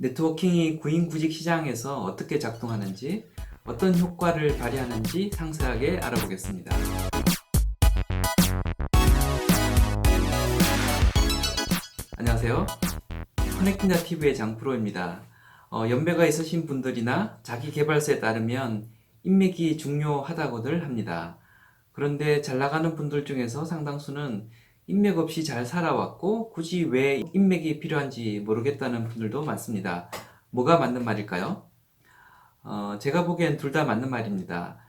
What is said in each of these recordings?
네트워킹이 구인구직 시장에서 어떻게 작동하는지, 어떤 효과를 발휘하는지 상세하게 알아보겠습니다. 안녕하세요. 커넥팅자 TV의 장프로입니다. 연배가 있으신 분들이나 자기 개발서에 따르면 인맥이 중요하다고들 합니다. 그런데 잘 나가는 분들 중에서 상당수는 인맥 없이 잘 살아왔고 굳이 왜 인맥이 필요한지 모르겠다는 분들도 많습니다. 뭐가 맞는 말일까요? 제가 보기엔 둘 다 맞는 말입니다.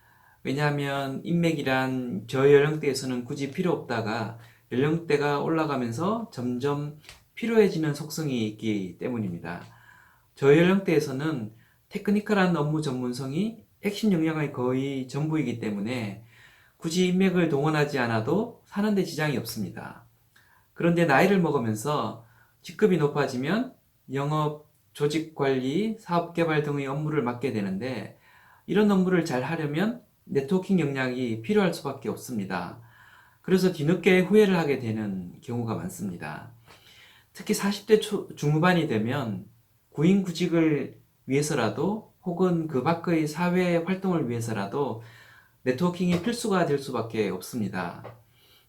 왜냐하면 인맥이란 저연령대에서는 굳이 필요 없다가 연령대가 올라가면서 점점 필요해지는 속성이 있기 때문입니다. 저연령대에서는 테크니컬한 업무 전문성이 핵심 역량의 거의 전부이기 때문에 굳이 인맥을 동원하지 않아도 사는데 지장이 없습니다. 그런데 나이를 먹으면서 직급이 높아지면 영업, 조직 관리, 사업 개발 등의 업무를 맡게 되는데 이런 업무를 잘 하려면 네트워킹 역량이 필요할 수밖에 없습니다. 그래서 뒤늦게 후회를 하게 되는 경우가 많습니다. 특히 40대 중후반이 되면 구인구직을 위해서라도 혹은 그 밖의 사회 활동을 위해서라도 네트워킹이 필수가 될 수밖에 없습니다.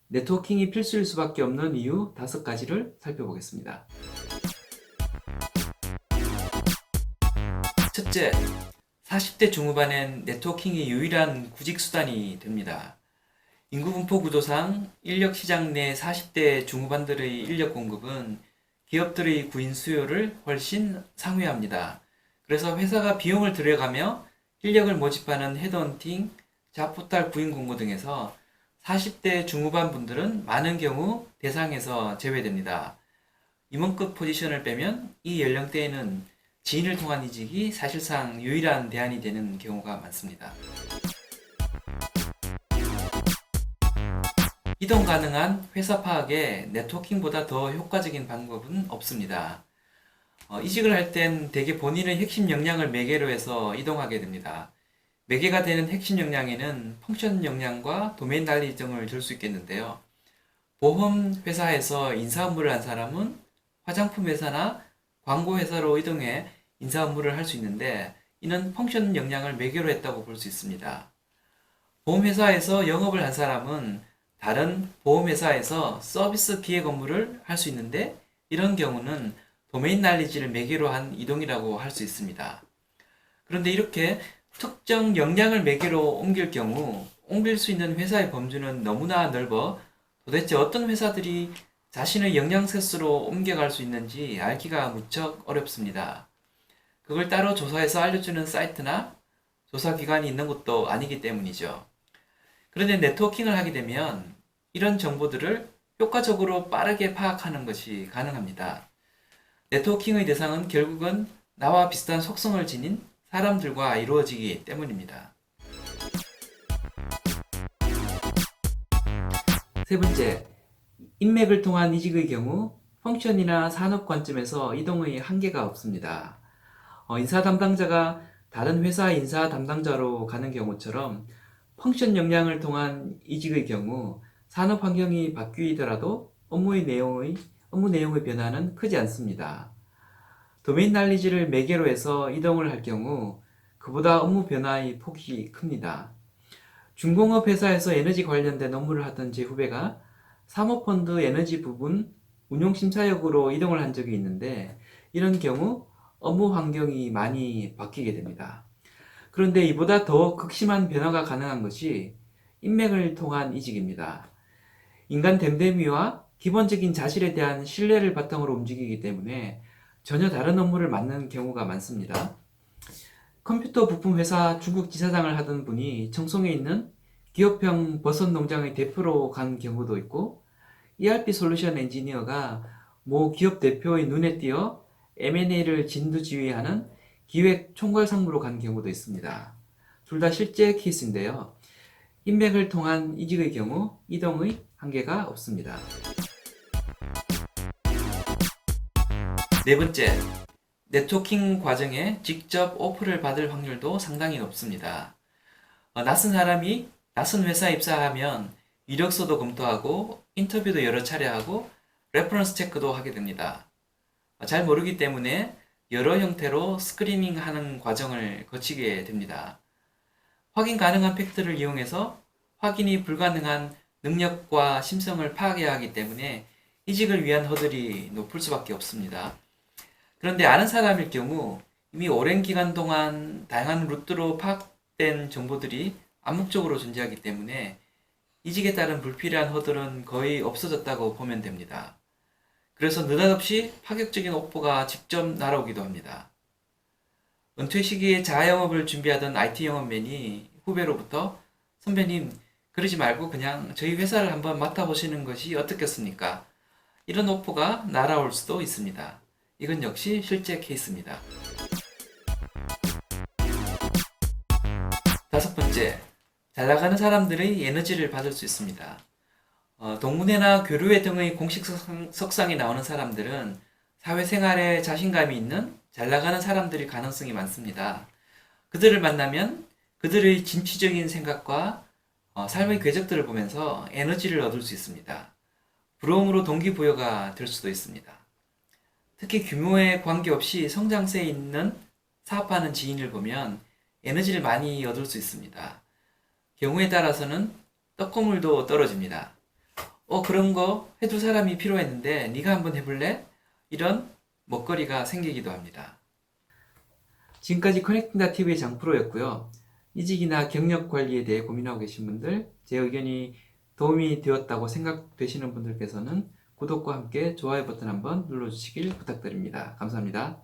네트워킹이 필수일 수밖에 없는 이유 5가지를 살펴보겠습니다. 첫째, 40대 중후반엔 네트워킹이 유일한 구직 수단이 됩니다. 인구 분포 구조상 인력 시장 내 40대 중후반들의 인력 공급은 기업들의 구인 수요를 훨씬 상회합니다. 그래서 회사가 비용을 들여가며 인력을 모집하는 헤드헌팅, 잡포탈 구인 공고 등에서 40대 중후반 분들은 많은 경우 대상에서 제외됩니다. 임원급 포지션을 빼면 이 연령대에는 지인을 통한 이직이 사실상 유일한 대안이 되는 경우가 많습니다. 이동 가능한 회사 파악에 네트워킹보다 더 효과적인 방법은 없습니다. 이직을 할 땐 대개 본인의 핵심 역량을 매개로 해서 이동하게 됩니다. 매개가 되는 핵심 역량에는 펑션 역량과 도메인 난리 등을 들 수 있겠는데요. 보험 회사에서 인사 업무를 한 사람은 화장품 회사나 광고 회사로 이동해 인사 업무를 할 수 있는데 이는 펑션 역량을 매개로 했다고 볼 수 있습니다. 보험 회사에서 영업을 한 사람은 다른 보험 회사에서 서비스 기획 업무를 할 수 있는데 이런 경우는 도메인 날리지를 매개로 한 이동이라고 할 수 있습니다. 그런데 이렇게 특정 역량을 매개로 옮길 경우 옮길 수 있는 회사의 범주는 너무나 넓어 도대체 어떤 회사들이 자신의 역량 세수로 옮겨갈 수 있는지 알기가 무척 어렵습니다. 그걸 따로 조사해서 알려주는 사이트나 조사기관이 있는 것도 아니기 때문이죠. 그런데 네트워킹을 하게 되면 이런 정보들을 효과적으로 빠르게 파악하는 것이 가능합니다. 네트워킹의 대상은 결국은 나와 비슷한 속성을 지닌 사람들과 이루어지기 때문입니다. 세 번째, 인맥을 통한 이직의 경우 펑션이나 산업 관점에서 이동의 한계가 없습니다. 인사 담당자가 다른 회사 인사 담당자로 가는 경우처럼 펑션 역량을 통한 이직의 경우 산업 환경이 바뀌더라도 업무 내용의 변화는 크지 않습니다. 도메인 날리지를 매개로 해서 이동을 할 경우 그보다 업무 변화의 폭이 큽니다. 중공업 회사에서 에너지 관련된 업무를 하던 제 후배가 사모펀드 에너지 부분 운용심사역으로 이동을 한 적이 있는데 이런 경우 업무 환경이 많이 바뀌게 됩니다. 그런데 이보다 더 극심한 변화가 가능한 것이 인맥을 통한 이직입니다. 인간 됨됨이와 기본적인 자질에 대한 신뢰를 바탕으로 움직이기 때문에 전혀 다른 업무를 맡는 경우가 많습니다. 컴퓨터 부품 회사 중국 지사장을 하던 분이 청송에 있는 기업형 버섯 농장의 대표로 간 경우도 있고 ERP 솔루션 엔지니어가 모 기업 대표의 눈에 띄어 M&A를 진두지휘하는 기획 총괄 상무로 간 경우도 있습니다. 둘 다 실제 케이스인데요. 인맥을 통한 이직의 경우 이동의 한계가 없습니다. 네 번째, 네트워킹 과정에 직접 오퍼를 받을 확률도 상당히 높습니다. 낯선 사람이 낯선 회사에 입사하면 이력서도 검토하고 인터뷰도 여러 차례 하고 레퍼런스 체크도 하게 됩니다. 잘 모르기 때문에 여러 형태로 스크리닝하는 과정을 거치게 됩니다. 확인 가능한 팩트를 이용해서 확인이 불가능한 능력과 심성을 파악해야 하기 때문에 이직을 위한 허들이 높을 수밖에 없습니다. 그런데 아는 사람일 경우 이미 오랜 기간 동안 다양한 루트로 파악된 정보들이 암묵적으로 존재하기 때문에 이직에 따른 불필요한 허들은 거의 없어졌다고 보면 됩니다. 그래서 느닷없이 파격적인 오퍼가 직접 날아오기도 합니다. 은퇴 시기에 자영업을 준비하던 IT 영업맨이 후배로부터 선배님, 그러지 말고 그냥 저희 회사를 한번 맡아보시는 것이 어떻겠습니까? 이런 오퍼가 날아올 수도 있습니다. 이건 역시 실제 케이스입니다. 다섯 번째, 잘 나가는 사람들의 에너지를 받을 수 있습니다. 동문회나 교류회 등의 공식 석상에 나오는 사람들은 사회생활에 자신감이 있는 잘 나가는 사람들일 가능성이 많습니다. 그들을 만나면 그들의 진취적인 생각과 삶의 궤적들을 보면서 에너지를 얻을 수 있습니다. 부러움으로 동기부여가 될 수도 있습니다. 특히 규모에 관계없이 성장세에 있는 사업하는 지인을 보면 에너지를 많이 얻을 수 있습니다. 경우에 따라서는 떡고물도 떨어집니다. 그런 거 해줄 사람이 필요했는데 네가 한번 해볼래? 이런 먹거리가 생기기도 합니다. 지금까지 커넥팅다 TV의 장프로였고요. 이직이나 경력 관리에 대해 고민하고 계신 분들, 제 의견이 도움이 되었다고 생각되시는 분들께서는 구독과 함께 좋아요 버튼 한번 눌러주시길 부탁드립니다. 감사합니다.